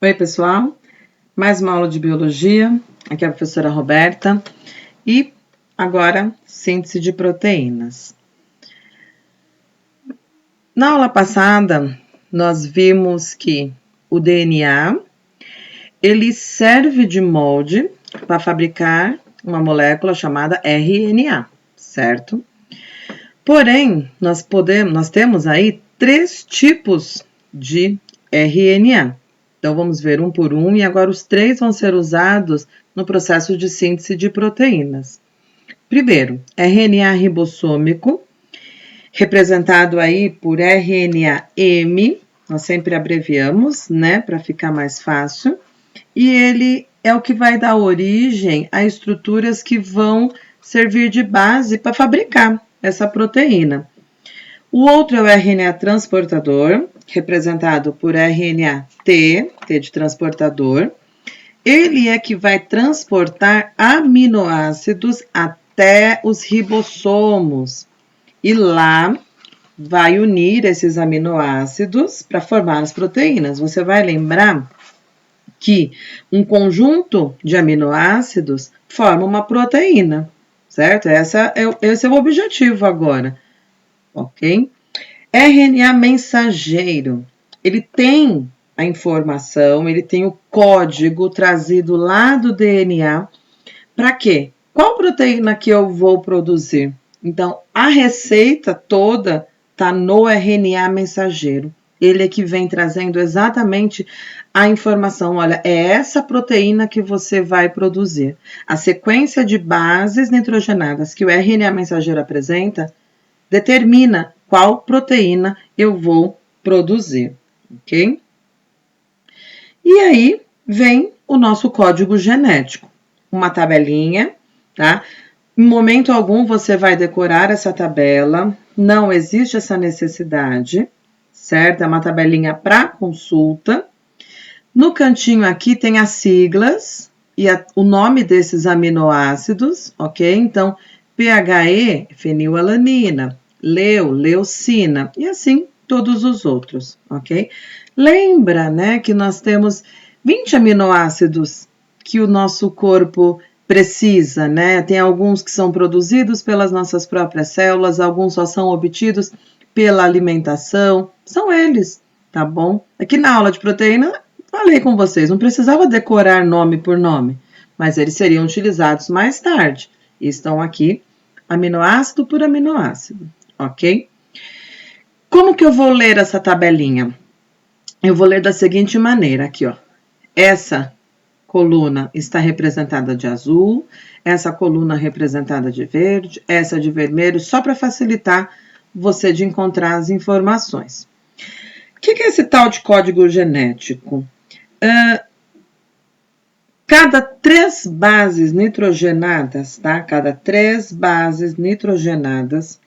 Oi, pessoal. Mais uma aula de biologia. Aqui é a professora Roberta. E agora, síntese de proteínas. Na aula passada, nós vimos que o DNA, ele serve de molde para fabricar uma molécula chamada RNA, certo? Porém, nós temos aí 3 tipos de RNA. Então, vamos ver um por um, e agora os 3 vão ser usados no processo de síntese de proteínas. Primeiro, RNA ribossômico, representado aí por RNA-M, nós sempre abreviamos, né, para ficar mais fácil, e ele é o que vai dar origem a estruturas que vão servir de base para fabricar essa proteína. O outro é o RNA transportador, representado por RNA-T, T de transportador. Ele é que vai transportar aminoácidos até os ribossomos. E lá vai unir esses aminoácidos para formar as proteínas. Você vai lembrar que um conjunto de aminoácidos forma uma proteína, certo? Esse é o objetivo agora. Ok? RNA mensageiro, ele tem a informação, ele tem o código trazido lá do DNA. Para quê? Qual proteína que eu vou produzir? Então, a receita toda está no RNA mensageiro. Ele é que vem trazendo exatamente a informação. Olha, é essa proteína que você vai produzir. A sequência de bases nitrogenadas que o RNA mensageiro apresenta determina qual proteína eu vou produzir, ok? E aí vem o nosso código genético, uma tabelinha, tá? Em momento algum você vai decorar essa tabela, não existe essa necessidade, certo? É uma tabelinha para consulta. No cantinho aqui tem as siglas e o nome desses aminoácidos, ok? Então, PHE, fenilalanina, leucina, e assim todos os outros, ok? Lembra, né, que nós temos 20 aminoácidos que o nosso corpo precisa, né? Tem alguns que são produzidos pelas nossas próprias células, alguns só são obtidos pela alimentação, são eles, tá bom? Aqui na aula de proteína, falei com vocês, não precisava decorar nome por nome, mas eles seriam utilizados mais tarde, e estão aqui aminoácido por aminoácido, ok? Como que eu vou ler essa tabelinha? Eu vou ler da seguinte maneira, aqui, ó. Essa coluna está representada de azul, essa coluna representada de verde, essa de vermelho, só para facilitar você de encontrar as informações. O que é esse tal de código genético? Cada 3 bases nitrogenadas, tá? Cada 3 bases nitrogenadas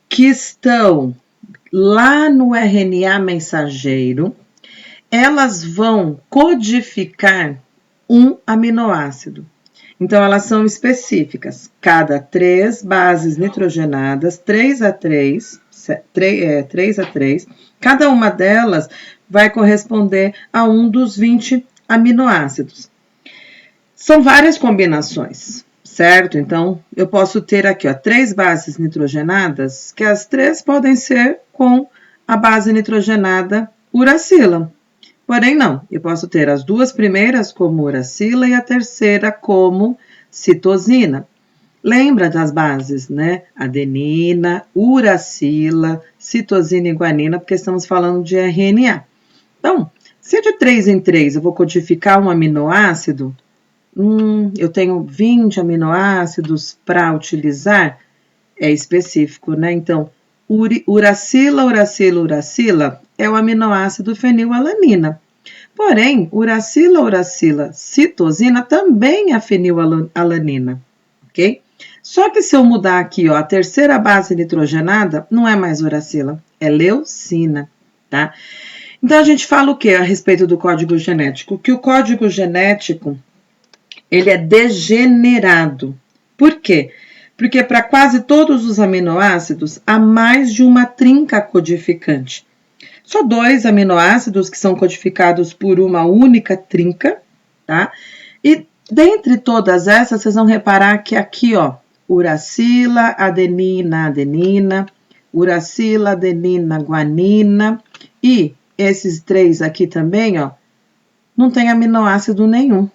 que estão lá no RNA mensageiro, elas vão codificar um aminoácido. Então, elas são específicas. Cada 3 bases nitrogenadas, 3 a 3, cada uma delas vai corresponder a um dos 20 aminoácidos. São várias combinações, certo? Então, eu posso ter aqui, ó, 3 bases nitrogenadas, que as 3 podem ser com a base nitrogenada uracila. Porém, não, eu posso ter as 2 primeiras como uracila e a terceira como citosina. Lembra das bases, né? Adenina, uracila, citosina e guanina, porque estamos falando de RNA. Então, se de 3 em 3 eu vou codificar um aminoácido, eu tenho 20 aminoácidos para utilizar, é específico, né? Então, uracila é o aminoácido fenilalanina. Porém, uracila, citosina também é fenilalanina, ok? Só que se eu mudar aqui, ó, a terceira base nitrogenada, não é mais uracila, é leucina, tá? Então, a gente fala o que a respeito do código genético? Que o código genético ele é degenerado. Por quê? Porque para quase todos os aminoácidos há mais de uma trinca codificante. só 2 aminoácidos que são codificados por uma única trinca, tá? E dentre todas essas, vocês vão reparar que aqui, ó, uracila, adenina, adenina, uracila, adenina, guanina, e esses 3 aqui também, ó, não tem aminoácido nenhum,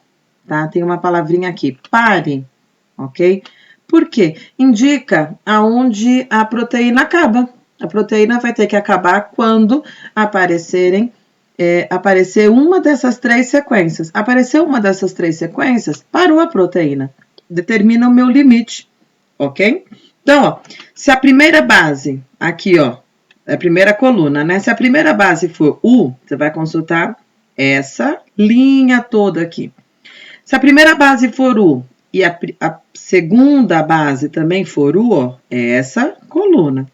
tá? Tem uma palavrinha aqui, pare, ok? Por quê? Indica aonde a proteína acaba. A proteína vai ter que acabar quando aparecer uma dessas 3 sequências. Apareceu uma dessas 3 sequências, parou a proteína. Determina o meu limite, ok? Então, ó, se a primeira base, aqui, ó, a primeira coluna, né? Se a primeira base for U, você vai consultar essa linha toda aqui. Se a primeira base for U e a segunda base também for U, ó, é essa coluna.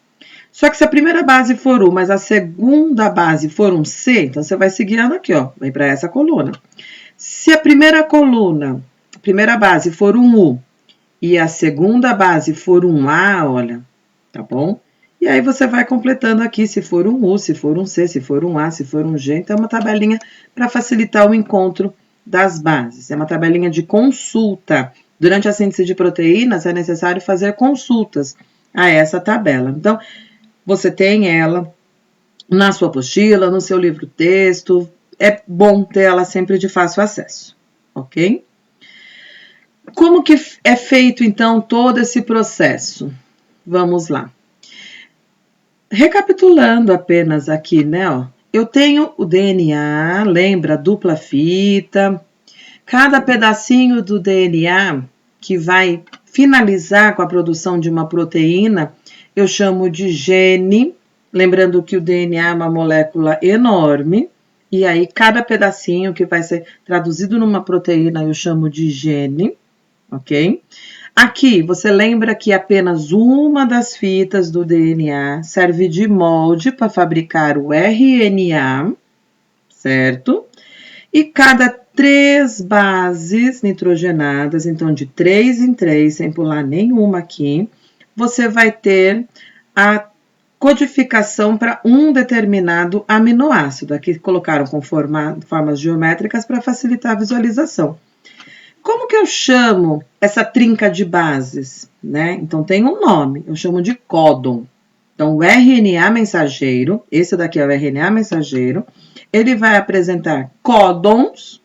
Só que se a primeira base for U, mas a segunda base for um C, então você vai seguindo aqui, ó, vai para essa coluna. Se a primeira coluna, a primeira base for um U e a segunda base for um A, olha, tá bom? E aí você vai completando aqui, se for um U, se for um C, se for um A, se for um G. Então é uma tabelinha para facilitar o encontro das bases. É uma tabelinha de consulta. Durante a síntese de proteínas é necessário fazer consultas a essa tabela. Então, você tem ela na sua apostila, no seu livro-texto. É bom ter ela sempre de fácil acesso, ok? Como que é feito, então, todo esse processo? Vamos lá. Recapitulando apenas aqui, né, ó. Eu tenho o DNA, lembra, dupla fita. Cada pedacinho do DNA que vai finalizar com a produção de uma proteína, eu chamo de gene. Lembrando que o DNA é uma molécula enorme. E aí, cada pedacinho que vai ser traduzido numa proteína, eu chamo de gene, ok? Aqui, você lembra que apenas uma das fitas do DNA serve de molde para fabricar o RNA, certo? E cada 3 bases nitrogenadas, então de 3 em 3, sem pular nenhuma aqui, você vai ter a codificação para um determinado aminoácido. Aqui colocaram com formas geométricas para facilitar a visualização. Como que eu chamo essa trinca de bases, né? Então, tem um nome, eu chamo de códon. Então, o RNA mensageiro, esse daqui é o RNA mensageiro, ele vai apresentar códons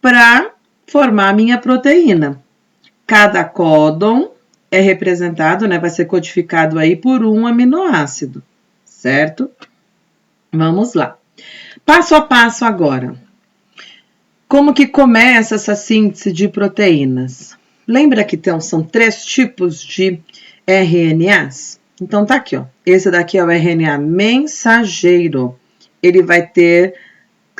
para formar a minha proteína. Cada códon é representado, né? Vai ser codificado aí por um aminoácido, certo? Vamos lá. Passo a passo agora. Como que começa essa síntese de proteínas? Lembra que são 3 tipos de RNAs? Então, tá aqui, ó. Esse daqui é o RNA mensageiro. Ele vai ter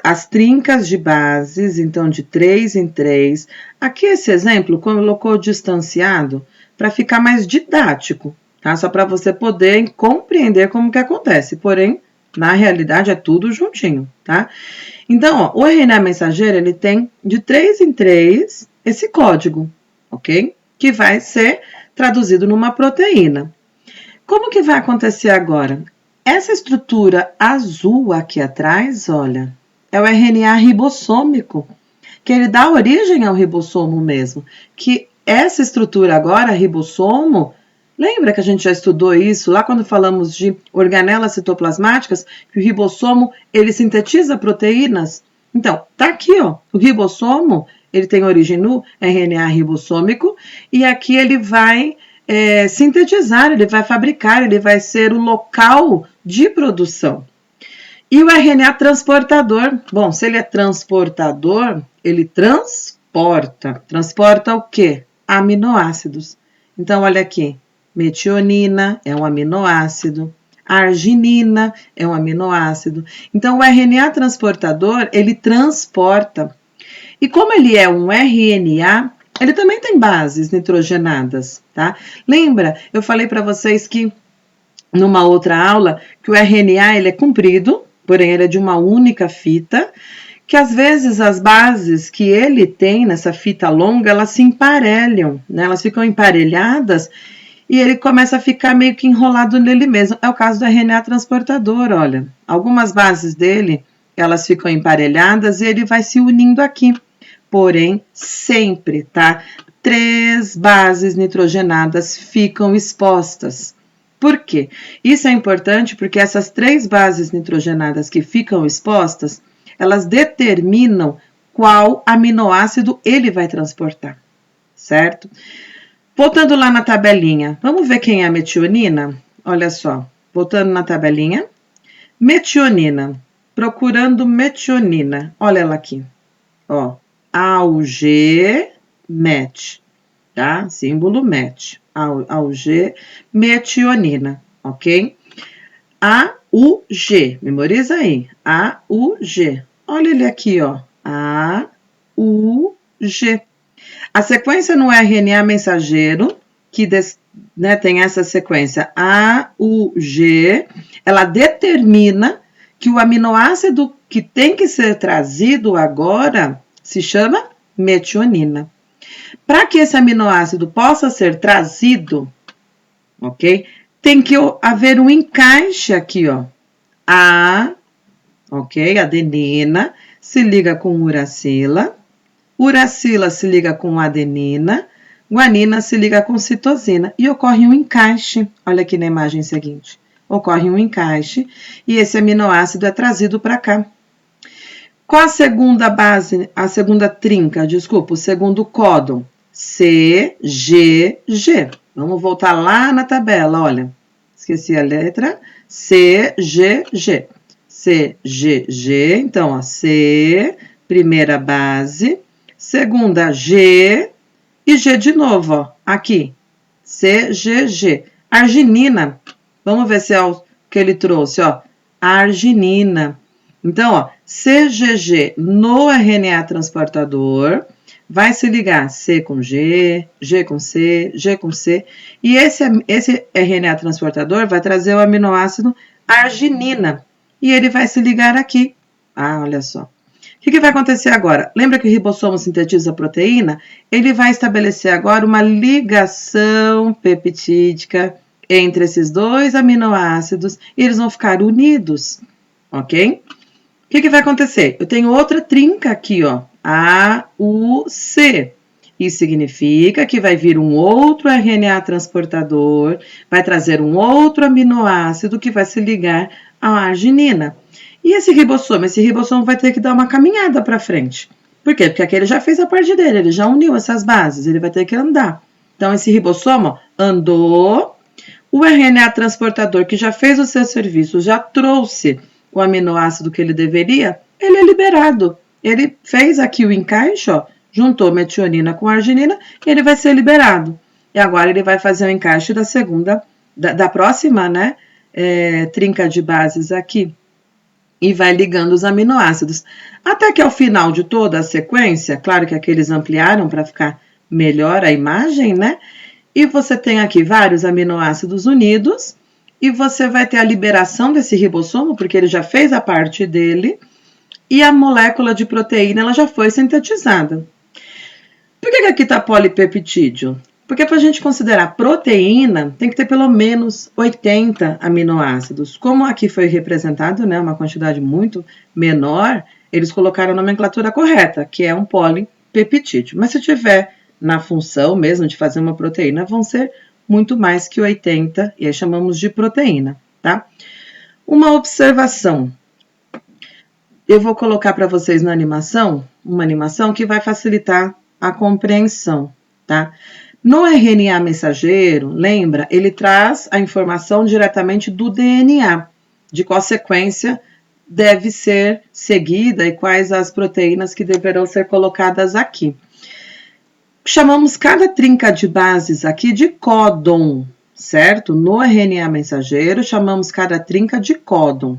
as trincas de bases, então, de 3 em 3. Aqui, esse exemplo colocou distanciado para ficar mais didático, tá? Só para você poder compreender como que acontece. Porém, na realidade, é tudo juntinho, tá? Então, ó, o RNA mensageiro, ele tem de 3 em 3 esse código, ok? Que vai ser traduzido numa proteína. Como que vai acontecer agora? Essa estrutura azul aqui atrás, olha, é o RNA ribossômico, que ele dá origem ao ribossomo mesmo. Que essa estrutura agora, ribossomo, lembra que a gente já estudou isso lá quando falamos de organelas citoplasmáticas, que o ribossomo, ele sintetiza proteínas? Então, tá aqui, ó, o ribossomo, ele tem origem no RNA ribossômico, e aqui ele vai sintetizar, ele vai fabricar, ele vai ser o local de produção. E o RNA transportador, bom, se ele é transportador, ele transporta. Transporta o quê? Aminoácidos. Então, olha aqui. Metionina é um aminoácido, a arginina é um aminoácido. Então, o RNA transportador, ele transporta. E como ele é um RNA, ele também tem bases nitrogenadas, tá? Lembra, eu falei para vocês que, numa outra aula, que o RNA, ele é comprido, porém ele é de uma única fita, que às vezes as bases que ele tem nessa fita longa, elas se emparelham, né? Elas ficam emparelhadas. e ele começa a ficar meio que enrolado nele mesmo. É o caso do RNA transportador, olha. Algumas bases dele, elas ficam emparelhadas e ele vai se unindo aqui. Porém, sempre, tá? 3 bases nitrogenadas ficam expostas. Por quê? Isso é importante porque essas 3 bases nitrogenadas que ficam expostas, elas determinam qual aminoácido ele vai transportar, certo? Voltando lá na tabelinha, vamos ver quem é a metionina? Olha só, voltando na tabelinha, metionina, procurando metionina, olha ela aqui, ó, AUG, MET, tá? Símbolo MET, AUG, metionina, ok? AUG, memoriza aí, AUG, olha ele aqui, ó, AUG. A sequência no RNA mensageiro, que tem essa sequência AUG, ela determina que o aminoácido que tem que ser trazido agora se chama metionina. Para que esse aminoácido possa ser trazido, ok? Tem que haver um encaixe aqui, ó. Ok? Adenina se liga com uracila. Uracila se liga com adenina, guanina se liga com citosina e ocorre um encaixe. Olha aqui na imagem seguinte. Ocorre um encaixe e esse aminoácido é trazido para cá. Qual a segunda base, a segunda trinca, desculpa, o segundo códon? CGG. Vamos voltar lá na tabela, olha. Esqueci a letra. CGG. CGG, então, ó, C, primeira base. Segunda, G, e G de novo, ó, aqui, CGG. Arginina, vamos ver se é o que ele trouxe, ó, arginina. Então, ó, CGG no RNA transportador, vai se ligar C com G, G com C, G com C, e esse RNA transportador vai trazer o aminoácido arginina, e ele vai se ligar aqui. Ah, olha só. O que vai acontecer agora? Lembra que o ribossomo sintetiza a proteína? Ele vai estabelecer agora uma ligação peptídica entre esses 2 aminoácidos e eles vão ficar unidos, ok? O que vai acontecer? Eu tenho outra trinca aqui, ó, AUC. Isso significa que vai vir um outro RNA transportador, vai trazer um outro aminoácido que vai se ligar à arginina. E esse ribossomo vai ter que dar uma caminhada para frente. Por quê? Porque aquele já fez a parte dele, ele já uniu essas bases, ele vai ter que andar. Então, esse ribossomo andou, o RNA transportador que já fez o seu serviço, já trouxe o aminoácido que ele deveria, ele é liberado. Ele fez aqui o encaixe, ó, juntou metionina com arginina, ele vai ser liberado. E agora ele vai fazer o encaixe da segunda, da próxima, né, trinca de bases aqui. E vai ligando os aminoácidos. Até que ao final de toda a sequência, claro que aqui eles ampliaram para ficar melhor a imagem, né? E você tem aqui vários aminoácidos unidos, e você vai ter a liberação desse ribossomo, porque ele já fez a parte dele, e a molécula de proteína ela já foi sintetizada. Por que aqui está polipeptídeo? Porque para a gente considerar proteína, tem que ter pelo menos 80 aminoácidos. Como aqui foi representado, né, uma quantidade muito menor, eles colocaram a nomenclatura correta, que é um polipeptídeo. Mas se tiver na função mesmo de fazer uma proteína, vão ser muito mais que 80, e aí chamamos de proteína, tá? Uma observação. Eu vou colocar para vocês na animação, uma animação que vai facilitar a compreensão, tá? No RNA mensageiro, lembra, ele traz a informação diretamente do DNA, de qual sequência deve ser seguida e quais as proteínas que deverão ser colocadas aqui. Chamamos cada trinca de bases aqui de códon, certo? No RNA mensageiro, chamamos cada trinca de códon.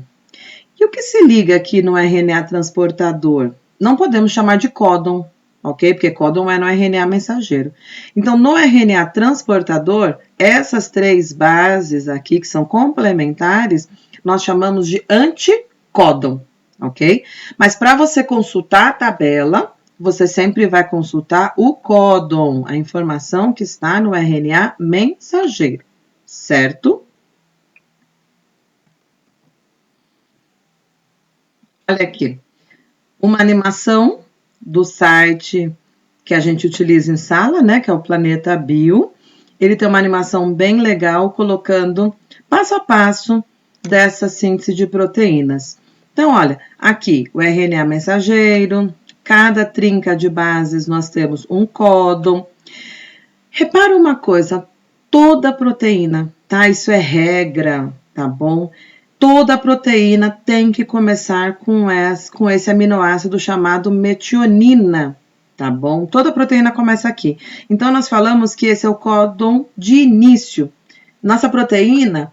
E o que se liga aqui no RNA transportador? Não podemos chamar de códon, ok? Porque códon é no RNA mensageiro. Então, no RNA transportador, essas 3 bases aqui, que são complementares, nós chamamos de anticódon, ok? Mas para você consultar a tabela, você sempre vai consultar o códon, a informação que está no RNA mensageiro, certo? Olha aqui, uma animação do site que a gente utiliza em sala, né, que é o Planeta Bio. Ele tem uma animação bem legal, colocando passo a passo dessa síntese de proteínas. Então, olha, aqui o RNA mensageiro, cada trinca de bases nós temos um códon. Repara uma coisa, toda proteína, tá? Isso é regra, tá bom? Toda proteína tem que começar com esse aminoácido chamado metionina, tá bom? Toda proteína começa aqui. Então, nós falamos que esse é o códon de início. Nossa proteína,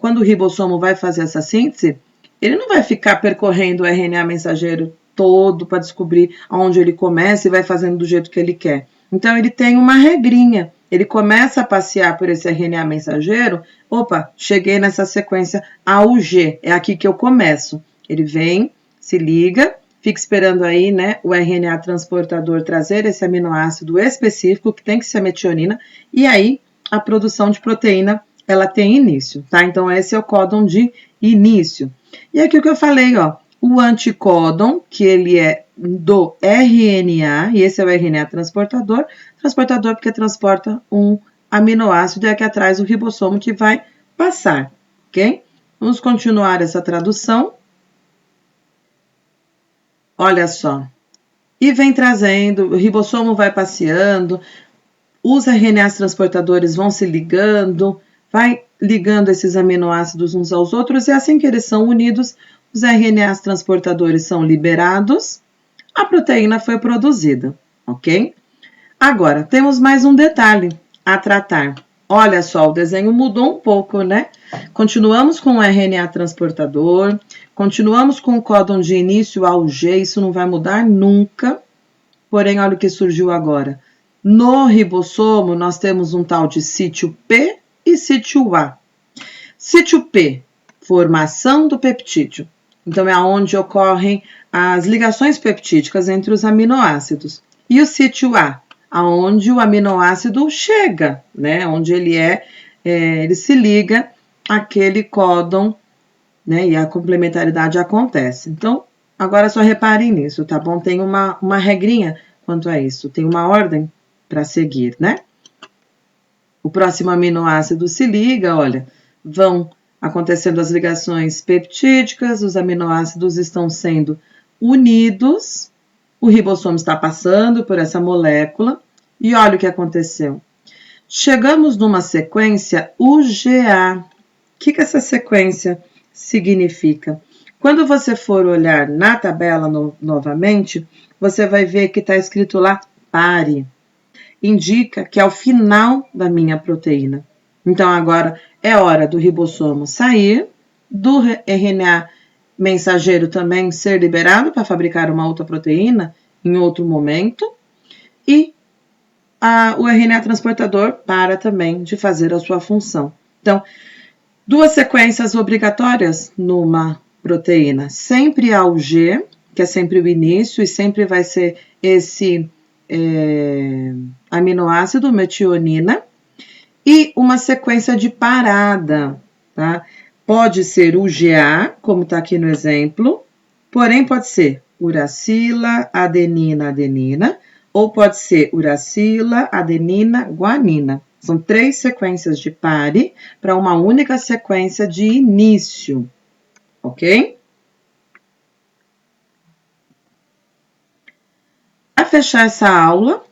quando o ribossomo vai fazer essa síntese, ele não vai ficar percorrendo o RNA mensageiro todo para descobrir aonde ele começa e vai fazendo do jeito que ele quer. Então, ele tem uma regrinha. Ele começa a passear por esse RNA mensageiro. Opa, cheguei nessa sequência AUG, é aqui que eu começo. Ele vem, se liga, fica esperando aí, né, o RNA transportador trazer esse aminoácido específico, que tem que ser a metionina, e aí a produção de proteína, ela tem início, tá? Então, esse é o códon de início. E aqui o que eu falei, ó, o anticódon, que ele é do RNA, e esse é o RNA transportador porque transporta um aminoácido, e aqui atrás o ribossomo que vai passar, ok? Vamos continuar essa tradução. Olha só. E vem trazendo, o ribossomo vai passeando, os RNAs transportadores vão se ligando, vai ligando esses aminoácidos uns aos outros, e assim que eles são unidos, os RNAs transportadores são liberados, a proteína foi produzida, ok? Agora, temos mais um detalhe a tratar. Olha só, o desenho mudou um pouco, né? Continuamos com o RNA transportador, continuamos com o códon de início AUG, isso não vai mudar nunca. Porém, olha o que surgiu agora. No ribossomo, nós temos um tal de sítio P e sítio A. Sítio P, formação do peptídeo. Então, é onde ocorrem as ligações peptídicas entre os aminoácidos. E o sítio A, aonde o aminoácido chega, né? Onde ele se liga àquele códon, né? E a complementaridade acontece. Então, agora só reparem nisso, tá bom? Tem uma regrinha quanto a isso, tem uma ordem para seguir, né? O próximo aminoácido se liga, olha, vão acontecendo as ligações peptídicas, os aminoácidos estão sendo unidos, o ribossomo está passando por essa molécula, e olha o que aconteceu. Chegamos numa sequência UGA. O que essa sequência significa? Quando você for olhar na tabela novamente, você vai ver que está escrito lá pare. Indica que é o final da minha proteína. Então, agora é hora do ribossomo sair, do RNA mensageiro também ser liberado para fabricar uma outra proteína em outro momento, e o RNA transportador para também de fazer a sua função. Então, duas sequências obrigatórias numa proteína. Sempre a UG, que é sempre o início, e sempre vai ser esse aminoácido, metionina, e uma sequência de parada, tá? Pode ser UGA, como está aqui no exemplo, porém pode ser uracila, adenina, adenina, ou pode ser uracila, adenina, guanina. São 3 sequências de pare para uma única sequência de início, ok? Para fechar essa aula,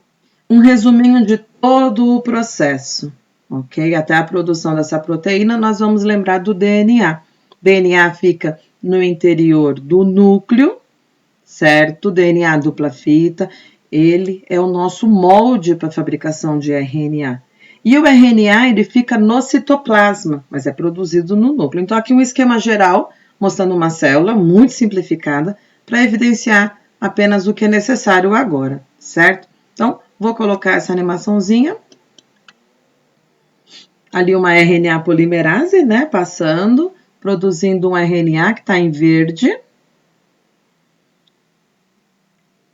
um resuminho de todo o processo, ok? Até a produção dessa proteína, nós vamos lembrar do DNA. DNA fica no interior do núcleo, certo? DNA dupla fita, ele é o nosso molde para a fabricação de RNA. E o RNA, ele fica no citoplasma, mas é produzido no núcleo. Então, aqui um esquema geral, mostrando uma célula muito simplificada, para evidenciar apenas o que é necessário agora, certo? Então, vou colocar essa animaçãozinha. Ali uma RNA polimerase, né, passando, produzindo um RNA que está em verde.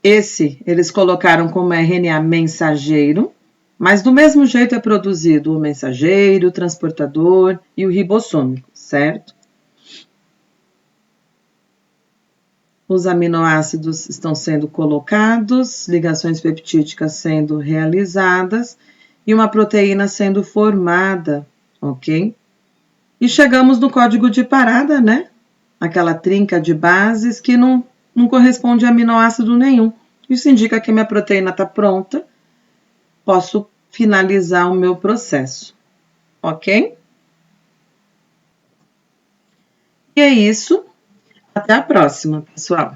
Esse eles colocaram como RNA mensageiro, mas do mesmo jeito é produzido o mensageiro, o transportador e o ribossômico, certo? Os aminoácidos estão sendo colocados, ligações peptídicas sendo realizadas e uma proteína sendo formada, ok? E chegamos no código de parada, né? Aquela trinca de bases que não corresponde a aminoácido nenhum. Isso indica que minha proteína está pronta, posso finalizar o meu processo, ok? E é isso. Até a próxima, pessoal.